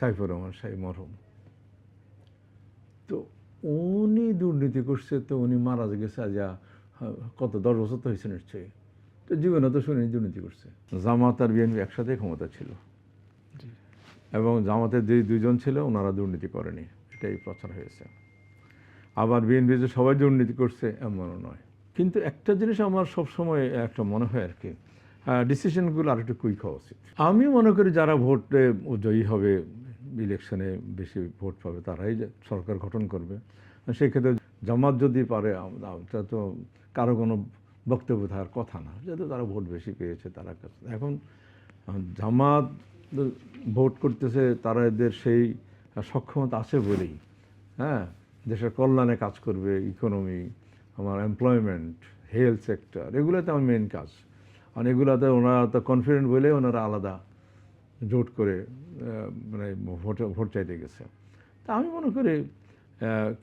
সাইফুর রহমান সাহেব মরহুম। তো উনি দুর্নীতি করছে, তো উনি মারা গেছে আজ কত 10 বছর তো হয়েছে নিশ্চয়ই। তো জীবনে তো শুনি দুর্নীতি করছে। জামাত আর বিএনপি একসাথে ক্ষমতা ছিল, এবং জামাতের যে দুজন ছিল ওনারা দুর্নীতি করেনি, এটাই প্রচার হয়েছে। আবার বিএনপি যে সবাই দুর্নীতি করছে এমনও নয়। কিন্তু একটা জিনিস আমার সবসময় একটা মনে হয় আর কি, ডিসিশনগুলো আর একটু কুইক হওয়া উচিত। আমি মনে করি যারা ভোটে জয়ী হবে, ইলেকশনে বেশি ভোট পাবে, তারাই সরকার গঠন করবে। সেক্ষেত্রে জামাত যদি পারে, তা তো কারো কোনো বক্তব্য থাকার কথা না, যেহেতু তারা ভোট বেশি পেয়েছে তারা কাছে। এখন জামাত ভোট করতেছে, তারা এদের সেই সক্ষমতা আছে বলেই, হ্যাঁ, দেশের কল্যাণে কাজ করবে, ইকোনমি, আমার এমপ্লয়মেন্ট, হেলথ সেক্টর, এগুলোতে আমার মেন কাজ। আর এগুলোতে ওনারা তো কনফিডেন্ট বলে ওনারা আলাদা জোট করে মানে ভোট চাইতে গেছে। তা আমি মনে করি,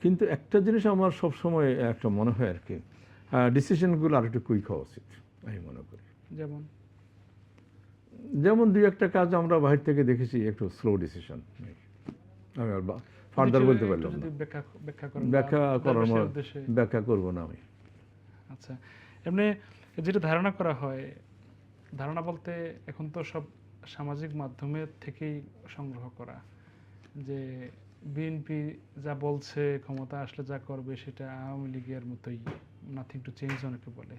কিন্তু একটা জিনিস আমার সবসময় একটা মনে হয় আর কি, ডিসিশনগুলো আর একটু কুইক হওয়া উচিত আমি মনে করি। যেমন দুই একটা কাজ আমরা বাহির থেকে দেখেছি একটু স্লো ডিসিশন। আমি আর ফার্দার বলতে পারলাম না, ব্যাখ্যা করব না আমি। আচ্ছা, এমনি যেটা ধারণা করা হয়, ধারণা বলতে এখন তো সব সামাজিক মাধ্যমের থেকেই সংগ্রহ করা, যে বিএনপি যা বলছে ক্ষমতা আসলে যা করবে সেটা আওয়ামী লীগের মতোই, নাথিং টু চেঞ্জ অনেকে বলে।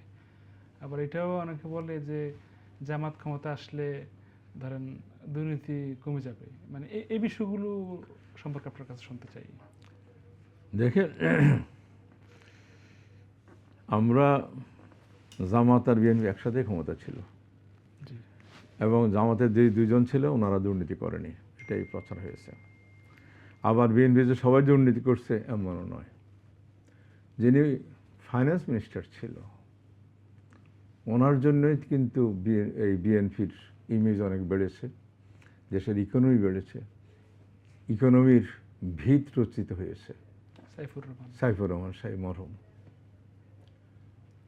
আবার এটাও অনেকে বলে যে জামাত ক্ষমতা আসলে ধরেন দুর্নীতি কমে যাবে। মানে এই বিষয়গুলো সম্পর্কে আপনার কাছে শুনতে চাই। দেখেন, আমরা জামাত আর বিএনপি একসাথে ক্ষমতা ছিল, এবং জামাতের যে দুজন ছিল ওনারা দুর্নীতি করেনি, এটাই প্রচার হয়েছে। আবার বিএনপি যে সবাই দুর্নীতি করছে এমনও নয়। যিনি ফাইন্যান্স মিনিস্টার ছিল ওনার জন্যই কিন্তু এই বিএনপির ইমেজ অনেক বেড়েছে, দেশের ইকোনমি বেড়েছে, ইকোনমির ভিত রচিত হয়েছে। সাইফুর রহমান সাহেব মরহুম।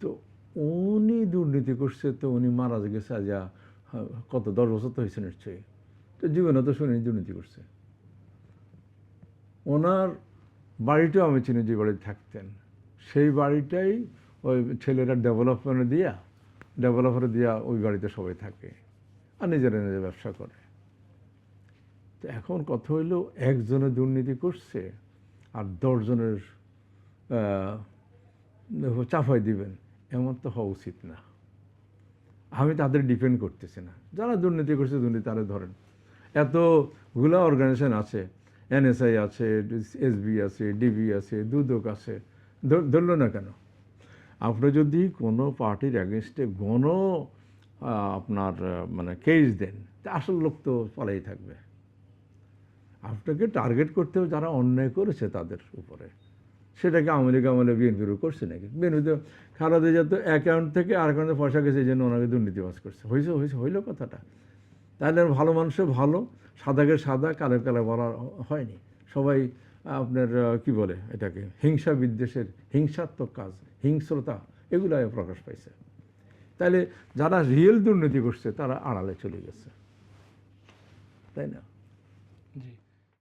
তো উনি দুর্নীতি করছে, তো উনি মারা গেছে আজ কত 10 বছর তো হয়েছে নিশ্চয়ই। তো জীবনে তো শুনি দুর্নীতি করছে। ওনার বাড়িটাও আমি চিনি, যে বাড়িতে থাকতেন সেই বাড়িটাই ওই ছেলেরা ডেভেলপারে দিয়া ওই বাড়িতে সবাই থাকে, আর নিজেরা নিজের ব্যবসা করে। তো এখন কথা হইল, একজনে দুর্নীতি করছে আর 10 জনের চাপাই দিবেন, এমন তো হওয়া উচিত না। আমি তাদের ডিপেন্ড করতেছি না, যারা দুর্নীতি করছে দুর্নীতি তারা ধরেন। এতগুলো অর্গানাইজেশন আছে, এনএসআই আছে, এসবি আছে, ডিবি আছে, দুদক আছে, ধরল না কেন? আপনি যদি কোনো পার্টির অ্যাগেনস্টে আপনার মানে কেস দেন, তা আসল লোক তো পালাই থাকবে। আপনাকে টার্গেট করতে হবে যারা অন্যায় করেছে তাদের উপরে। সেটাকে আওয়ামী লীগ আমলে বিএনপিরও করছে নাকি? বিএনপি তো খালেদা জিয়া তো অ্যাকাউন্ট থেকে আর অ্যাকাউন্টে পয়সা গেছে, এই জন্য ওনাকে দুর্নীতিবাজ করছে। হইল কথাটা? তাহলে ভালো মানুষের ভালো, সাদাকে সাদা, কালো কালো বলা হয়নি। সবাই আপনার কি বলে এটাকে, হিংসা বিদ্বেষের হিংসাত্মক কাজ, হিংস্রতা, এগুলো প্রকাশ পাইছে। তাহলে যারা রিয়েল দুর্নীতি করছে তারা আড়ালে চলে গেছে, তাই না?